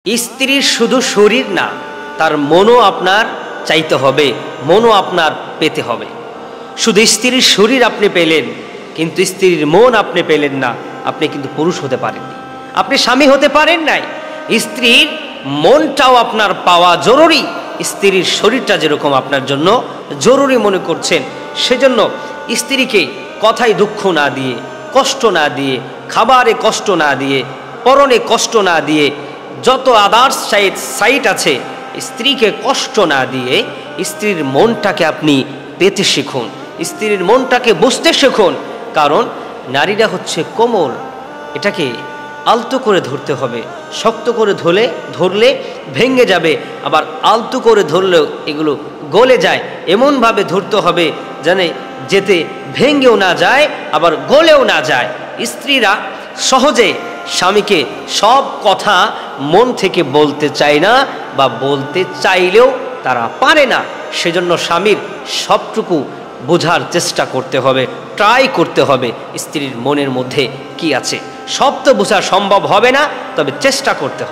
স্ত্রীর শুধু শরীর না, তার মনও আপনার চাইতে হবে, মনও আপনার পেতে হবে। শুধু স্ত্রীর শরীর আপনি পেলেন কিন্তু স্ত্রীর মন আপনি পেলেন না, আপনি কিন্তু পুরুষ হতে পারেননি, আপনি স্বামী হতে পারেন নাই। স্ত্রীর মনটাও আপনার পাওয়া জরুরি। স্ত্রীর শরীরটা যেরকম আপনার জন্য জরুরি মনে করছেন, সেজন্য স্ত্রীকে কথায় দুঃখ না দিয়ে, কষ্ট না দিয়ে, খাবারে কষ্ট না দিয়ে, পরনে কষ্ট না দিয়ে, যত আদার্স সাইট আছে স্ত্রীকে কষ্ট না দিয়ে স্ত্রীর মনটাকে আপনি পেতে শিখুন, স্ত্রীর মনটাকে বুঝতে শিখুন। কারণ নারীরা হচ্ছে কোমল, এটাকে আলতো করে ধরতে হবে। শক্ত করে ধরলে ভেঙে যাবে, আবার আলতো করে ধরলেও এগুলো গলে যায়। এমনভাবে ধরতে হবে যেতে ভেঙেও না যায়, আবার গলেও না যায়। স্ত্রীরা সহজে স্বামীকে সব কথা মন থেকে বলতে চায় না, বা বলতে চাইলেও তারা পারে না। সেজন্য স্বামীর সবটুকু বোঝার চেষ্টা করতে হবে, ট্রাই করতে হবে স্ত্রীর মনের মধ্যে কি আছে। সব তো বোঝা সম্ভব হবে না, তবে চেষ্টা করতে হবে।